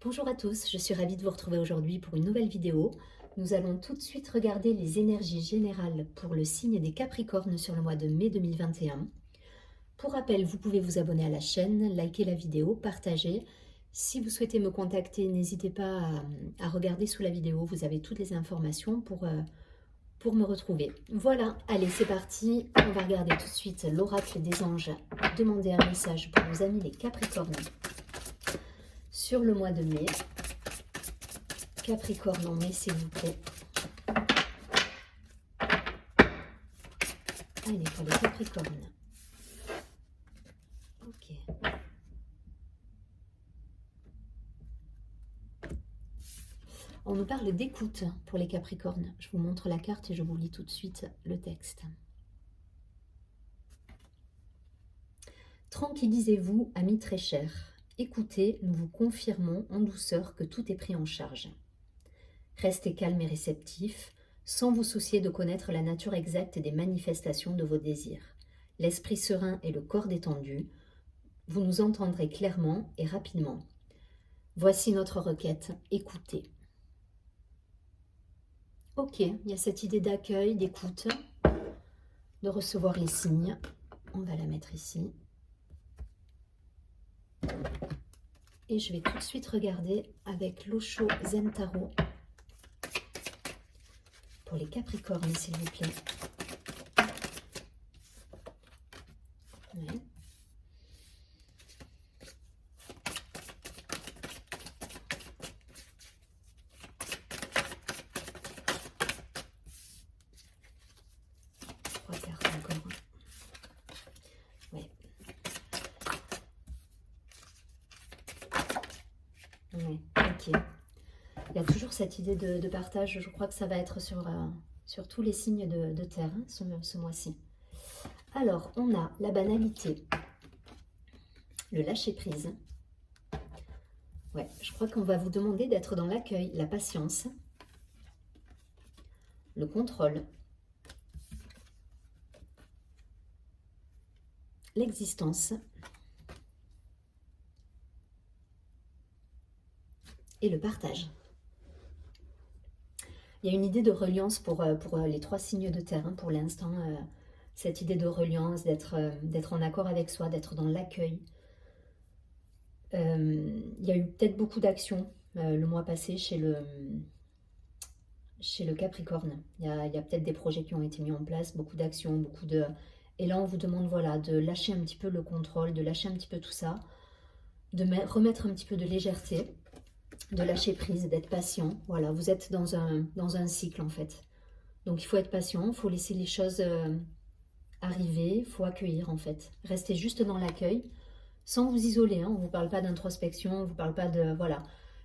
Bonjour à tous, je suis ravie de vous retrouver aujourd'hui pour une nouvelle vidéo. Nous allons tout de suite regarder les énergies générales pour le signe des Capricornes sur le mois de mai 2021. Pour rappel, vous pouvez vous abonner à la chaîne, liker la vidéo, partager. Si vous souhaitez me contacter, n'hésitez pas à regarder sous la vidéo, vous avez toutes les informations pour me retrouver. Voilà, allez c'est parti, on va regarder tout de suite l'oracle des anges. Demandez un message pour nos amis les Capricornes sur le mois de mai. Capricorne en mai, s'il vous plaît. Allez, pour les Capricornes. Ok. On nous parle d'écoute pour les Capricornes. Je vous montre la carte et je vous lis tout de suite le texte. Tranquillisez-vous, amis très chers. Écoutez, nous vous confirmons en douceur que tout est pris en charge. Restez calme et réceptif, sans vous soucier de connaître la nature exacte des manifestations de vos désirs. L'esprit serein et le corps détendu, vous nous entendrez clairement et rapidement. Voici notre requête, écoutez. Ok, il y a cette idée d'accueil, d'écoute, de recevoir les signes. On va la mettre ici. Et je vais tout de suite regarder avec l'Osho Zen Tarot pour les Capricornes, s'il vous plaît. Ouais. Trois cartes encore. Ouais. Ouais, ok. Il y a toujours cette idée de partage. Je crois que ça va être sur tous les signes de terre hein, ce mois-ci. Alors, on a la banalité, le lâcher-prise. Ouais, je crois qu'on va vous demander d'être dans l'accueil, la patience, le contrôle, l'existence et le partage. Il y a une idée de reliance pour les trois signes de terre hein, pour l'instant. Cette idée de reliance, d'être en accord avec soi, d'être dans l'accueil. Il y a eu peut-être beaucoup d'actions le mois passé chez le Capricorne. Il y a peut-être des projets qui ont été mis en place, beaucoup d'actions, beaucoup de... Et là, on vous demande voilà, de lâcher un petit peu le contrôle, de lâcher un petit peu tout ça, de remettre un petit peu de légèreté, de lâcher prise, d'être patient. Voilà, vous êtes dans un cycle en fait. Donc il faut être patient, il faut laisser les choses arriver, il faut accueillir en fait. Restez juste dans l'accueil, sans vous isoler. Hein. On ne vous parle pas d'introspection, on ne vous parle pas de... Voilà.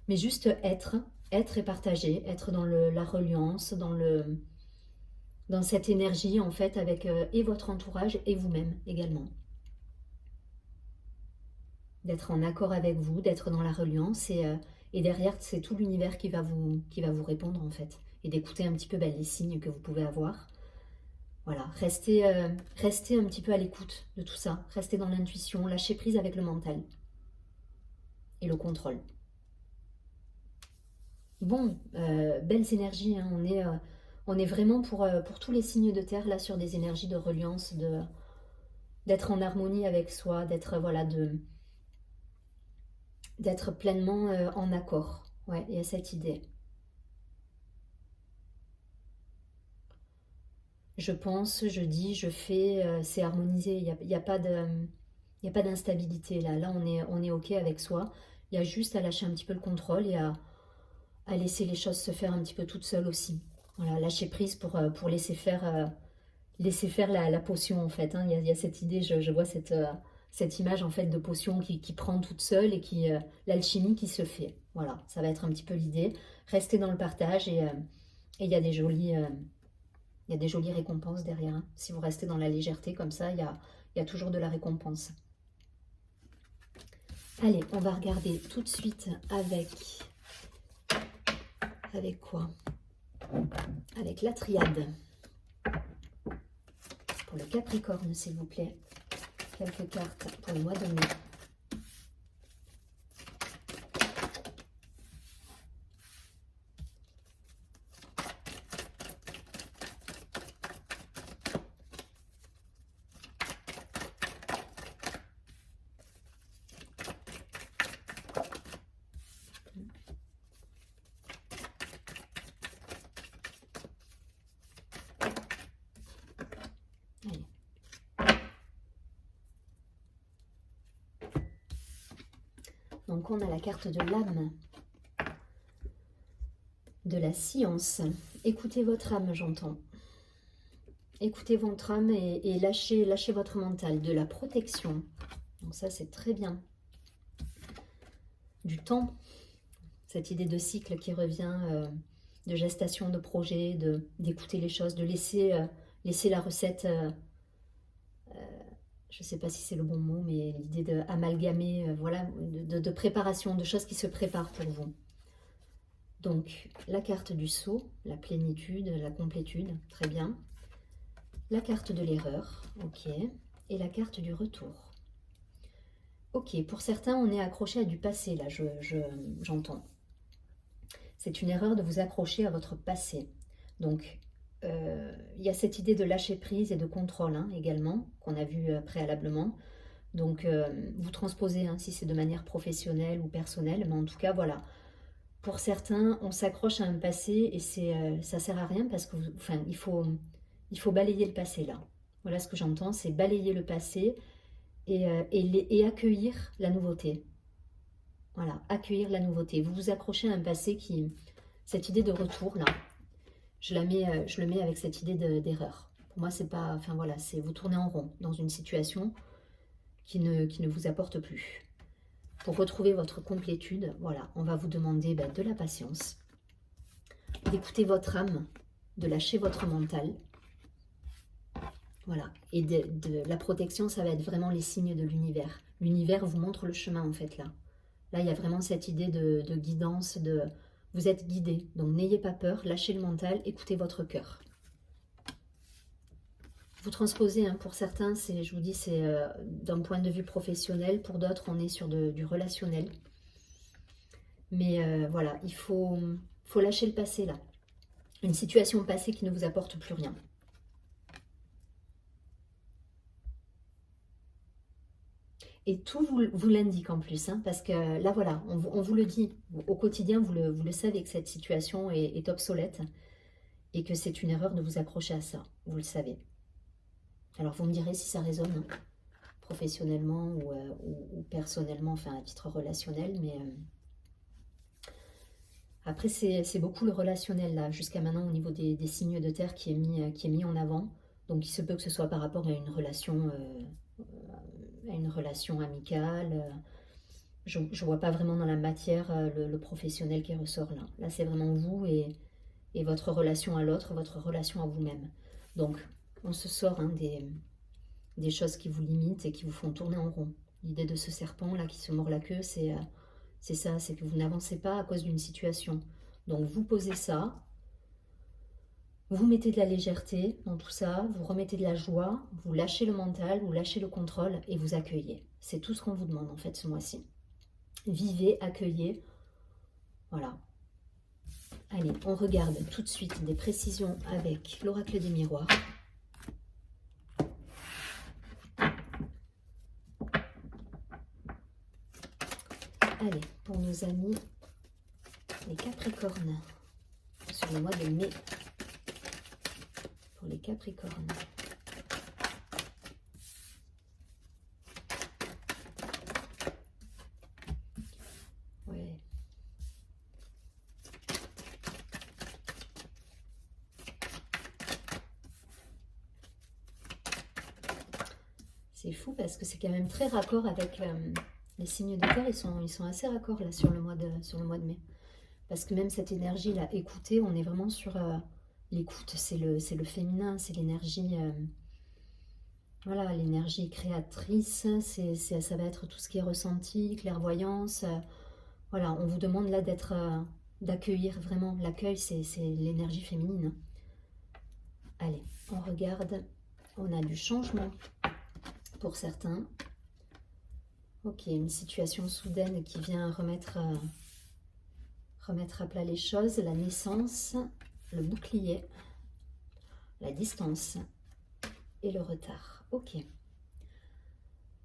Mais juste être et partager, être dans la reliance, dans cette énergie en fait avec et votre entourage et vous-même également. D'être en accord avec vous, d'être dans la reliance et derrière c'est tout l'univers qui va vous répondre en fait. Et d'écouter un petit peu les signes que vous pouvez avoir. Voilà, restez un petit peu à l'écoute de tout ça. Restez dans l'intuition, lâchez prise avec le mental et le contrôle. Bon, belles énergies, hein. On est vraiment pour tous les signes de terre là sur des énergies de reliance, d'être en harmonie avec soi, d'être voilà, d'être pleinement en accord. Ouais, il y a cette idée. Je pense, je dis, je fais, c'est harmonisé. Il y a pas d'instabilité là. Là, on est ok avec soi. Il y a juste à lâcher un petit peu le contrôle et à laisser les choses se faire un petit peu toutes seules aussi. Voilà, lâcher prise pour laisser faire la potion en fait. Hein. Il y a cette idée, je vois cette image en fait de potion qui prend toute seule et l'alchimie qui se fait. Voilà, ça va être un petit peu l'idée. Rester dans le partage et il y a des jolies récompenses derrière. Hein. Si vous restez dans la légèreté comme ça, il y a toujours de la récompense. Allez, on va regarder tout de suite avec quoi? Avec la triade. Pour le Capricorne, s'il vous plaît. Quelques cartes pour le mois de mai. Donc on a la carte de l'âme, de la science. Écoutez votre âme, j'entends. Écoutez votre âme et lâchez votre mental. De la protection. Donc ça, c'est très bien. Du temps. Cette idée de cycle qui revient, de gestation de projet, d'écouter les choses, de laisser la recette... je ne sais pas si c'est le bon mot, mais l'idée d'amalgamer, voilà, de préparation, de choses qui se préparent pour vous. Donc, la carte du sceau, la plénitude, la complétude, très bien. La carte de l'erreur, ok. Et la carte du retour. Ok, pour certains, on est accroché à du passé, là, j'entends. C'est une erreur de vous accrocher à votre passé. Donc, il y a cette idée de lâcher prise et de contrôle hein, également, qu'on a vu préalablement. Donc, vous transposez, hein, si c'est de manière professionnelle ou personnelle, mais en tout cas, voilà. Pour certains, on s'accroche à un passé et ça sert à rien parce que, enfin, il faut balayer le passé là. Voilà ce que j'entends, c'est balayer le passé et accueillir la nouveauté. Voilà, accueillir la nouveauté. Vous vous accrochez à un passé qui, cette idée de retour là, je le mets avec cette idée d'erreur. Pour moi, c'est pas, enfin voilà, c'est vous tournez en rond dans une situation qui ne vous apporte plus. Pour retrouver votre complétude, voilà, on va vous demander de la patience, d'écouter votre âme, de lâcher votre mental. Voilà, et de la protection, ça va être vraiment les signes de l'univers. L'univers vous montre le chemin en fait là. Là, il y a vraiment cette idée de guidance, vous êtes guidé. Donc n'ayez pas peur, lâchez le mental, écoutez votre cœur. Vous transposez, hein, pour certains, je vous dis, c'est d'un point de vue professionnel, pour d'autres, on est sur du relationnel. Mais voilà, il faut lâcher le passé là. Une situation passée qui ne vous apporte plus rien. Et tout vous l'indique en plus, hein, parce que là voilà, on vous le dit, au quotidien vous le savez que cette situation est obsolète et que c'est une erreur de vous accrocher à ça, vous le savez. Alors vous me direz si ça résonne hein, professionnellement ou personnellement, enfin à titre relationnel, mais après c'est beaucoup le relationnel là, jusqu'à maintenant au niveau des signes de terre qui est mis en avant, donc il se peut que ce soit par rapport à une relation amicale. Je ne vois pas vraiment dans la matière le professionnel qui ressort là. Là, c'est vraiment vous et votre relation à l'autre, votre relation à vous-même. Donc, on se sort hein, des choses qui vous limitent et qui vous font tourner en rond. L'idée de ce serpent là qui se mord la queue, c'est ça, c'est que vous n'avancez pas à cause d'une situation. Donc, vous posez ça, vous mettez de la légèreté dans tout ça, vous remettez de la joie, vous lâchez le mental, vous lâchez le contrôle et vous accueillez. C'est tout ce qu'on vous demande en fait ce mois-ci. Vivez, accueillez, voilà. Allez, on regarde tout de suite des précisions avec l'oracle des miroirs. Allez, pour nos amis, les Capricornes, sur le mois de mai. Pour les Capricornes. Ouais. C'est fou parce que c'est quand même très raccord avec les signes de terre, ils sont assez raccords là sur le mois de mai. Parce que même cette énergie là, écoutez, on est vraiment sur l'écoute, c'est le féminin, c'est l'énergie voilà, l'énergie créatrice, ça va être tout ce qui est ressenti, clairvoyance. Voilà, on vous demande là d'accueillir vraiment. L'accueil, c'est l'énergie féminine. Allez, on regarde. On a du changement pour certains. Ok, une situation soudaine qui vient remettre à plat les choses. La naissance, le bouclier, la distance et le retard. Ok.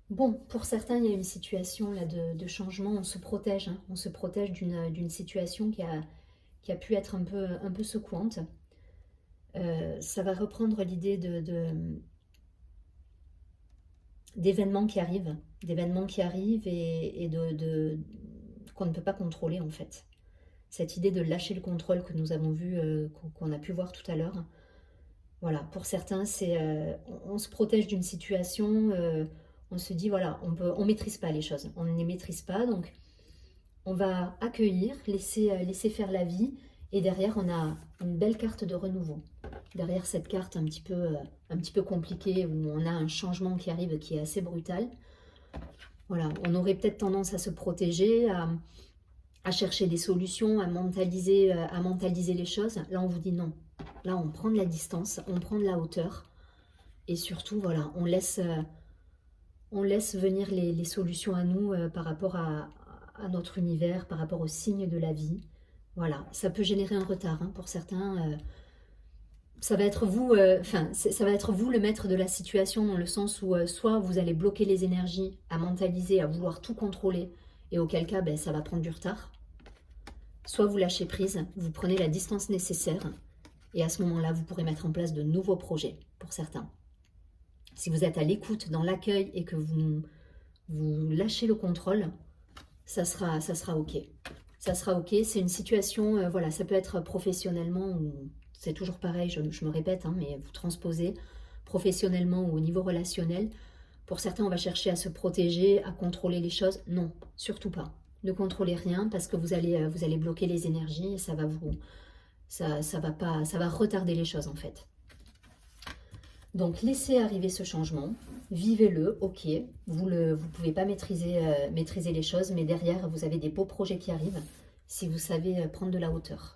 Bon, pour certains, il y a une situation là de changement. On se protège, hein. On se protège d'une situation qui a pu être un peu secouante. Ça va reprendre l'idée d'événements qui arrivent, et qu'on ne peut pas contrôler en fait. Cette idée de lâcher le contrôle que nous avons vu, qu'on a pu voir tout à l'heure. Voilà, pour certains, on se protège d'une situation, on se dit voilà, on maîtrise pas les choses, on ne les maîtrise pas, donc on va accueillir, laisser faire la vie, et derrière on a une belle carte de renouveau. Derrière cette carte un petit peu compliquée, où on a un changement qui arrive qui est assez brutal. Voilà, on aurait peut-être tendance à se protéger, à chercher des solutions, à mentaliser les choses. Là, on vous dit non. Là, on prend de la distance, on prend de la hauteur. Et surtout, voilà, on laisse venir les solutions à nous par rapport à notre univers, par rapport aux signes de la vie. Voilà, ça peut générer un retard hein, pour certains. Ça va être vous, ça va être vous le maître de la situation dans le sens où soit vous allez bloquer les énergies, à mentaliser, à vouloir tout contrôler, et auquel cas, ben, ça va prendre du retard. Soit vous lâchez prise, vous prenez la distance nécessaire, et à ce moment-là, vous pourrez mettre en place de nouveaux projets pour certains. Si vous êtes à l'écoute, dans l'accueil, et que vous lâchez le contrôle, ça sera OK. Ça sera OK, c'est une situation, voilà, ça peut être professionnellement, ou c'est toujours pareil, je me répète, hein, mais vous transposez professionnellement ou au niveau relationnel. Pour certains, on va chercher à se protéger, à contrôler les choses. Non, surtout pas. Ne contrôlez rien parce que vous allez bloquer les énergies et ça va retarder les choses en fait. Donc laissez arriver ce changement, vivez-le, ok. Vous pouvez pas maîtriser les choses, mais derrière vous avez des beaux projets qui arrivent si vous savez prendre de la hauteur.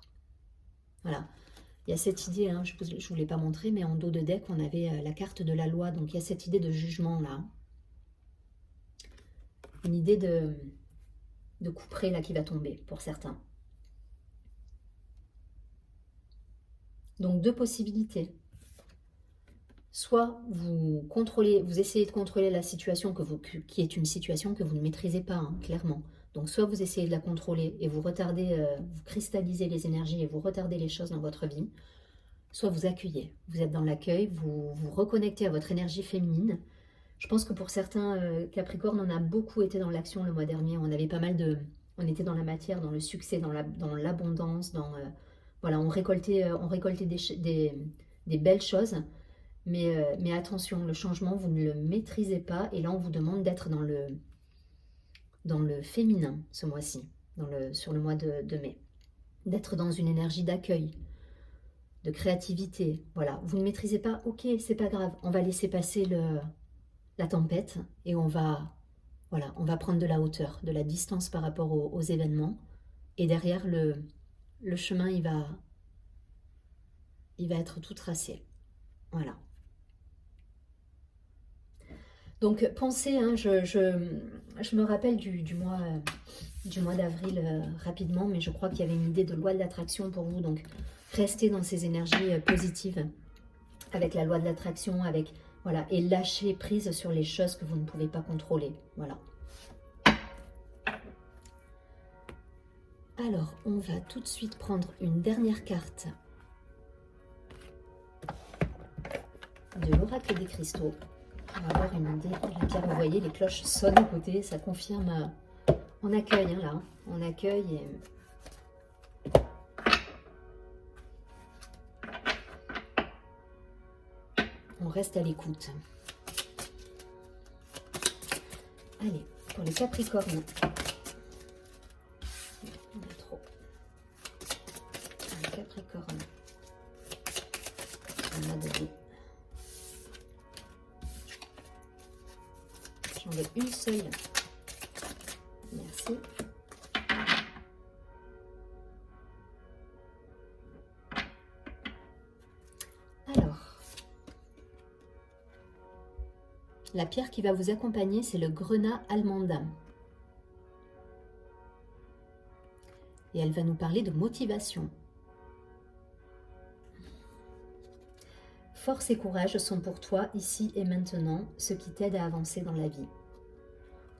Voilà. Il y a cette idée, hein, je ne vous l'ai pas montré, mais en dos de deck, on avait la carte de la loi. Donc il y a cette idée de jugement là. Une idée de couperet là qui va tomber pour certains. Donc deux possibilités. Soit vous essayez de contrôler la situation qui est une situation que vous ne maîtrisez pas, hein, clairement. Donc soit vous essayez de la contrôler et vous retardez, vous cristallisez les énergies et vous retardez les choses dans votre vie. Soit vous accueillez, vous êtes dans l'accueil, vous vous reconnectez à votre énergie féminine. Je pense que pour certains Capricornes, on a beaucoup été dans l'action le mois dernier. On avait pas mal on était dans la matière, dans le succès, dans l'abondance, voilà, on récoltait des belles choses. Mais attention, le changement, vous ne le maîtrisez pas. Et là, on vous demande d'être dans le féminin ce mois-ci, sur le mois de mai. D'être dans une énergie d'accueil, de créativité. Voilà, vous ne maîtrisez pas, ok, c'est pas grave. On va laisser passer la tempête et on va prendre de la hauteur, de la distance par rapport aux événements. Et derrière, le chemin, il va être tout tracé. Voilà. Donc pensez, hein, je me rappelle du mois d'avril rapidement, mais je crois qu'il y avait une idée de loi de l'attraction pour vous. Donc restez dans ces énergies positives avec la loi de l'attraction, voilà, et lâchez prise sur les choses que vous ne pouvez pas contrôler. Voilà. Alors, on va tout de suite prendre une dernière carte de l'oracle des cristaux. On va avoir une idée. La pierre, vous voyez, les cloches sonnent à côté, ça confirme. On accueille, hein, là. On accueille et... on reste à l'écoute. Allez, pour les Capricornes. On a trop. Les Capricornes. On a de... J'en veux une seule. Merci. Alors, la pierre qui va vous accompagner, c'est le grenat almanda. Et elle va nous parler de motivation. Force et courage sont pour toi, ici et maintenant, ce qui t'aide à avancer dans la vie.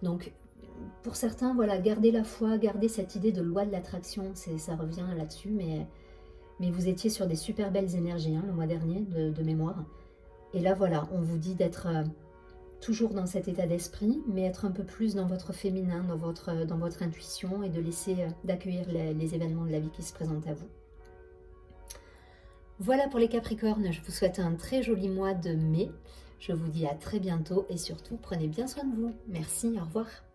Donc, pour certains, voilà, gardez la foi, gardez cette idée de loi de l'attraction, ça revient là-dessus, mais vous étiez sur des super belles énergies, hein, le mois dernier, de mémoire. Et là, voilà, on vous dit d'être toujours dans cet état d'esprit, mais être un peu plus dans votre féminin, dans votre intuition et de laisser, d'accueillir les événements de la vie qui se présentent à vous. Voilà pour les Capricornes, je vous souhaite un très joli mois de mai. Je vous dis à très bientôt et surtout prenez bien soin de vous. Merci, au revoir.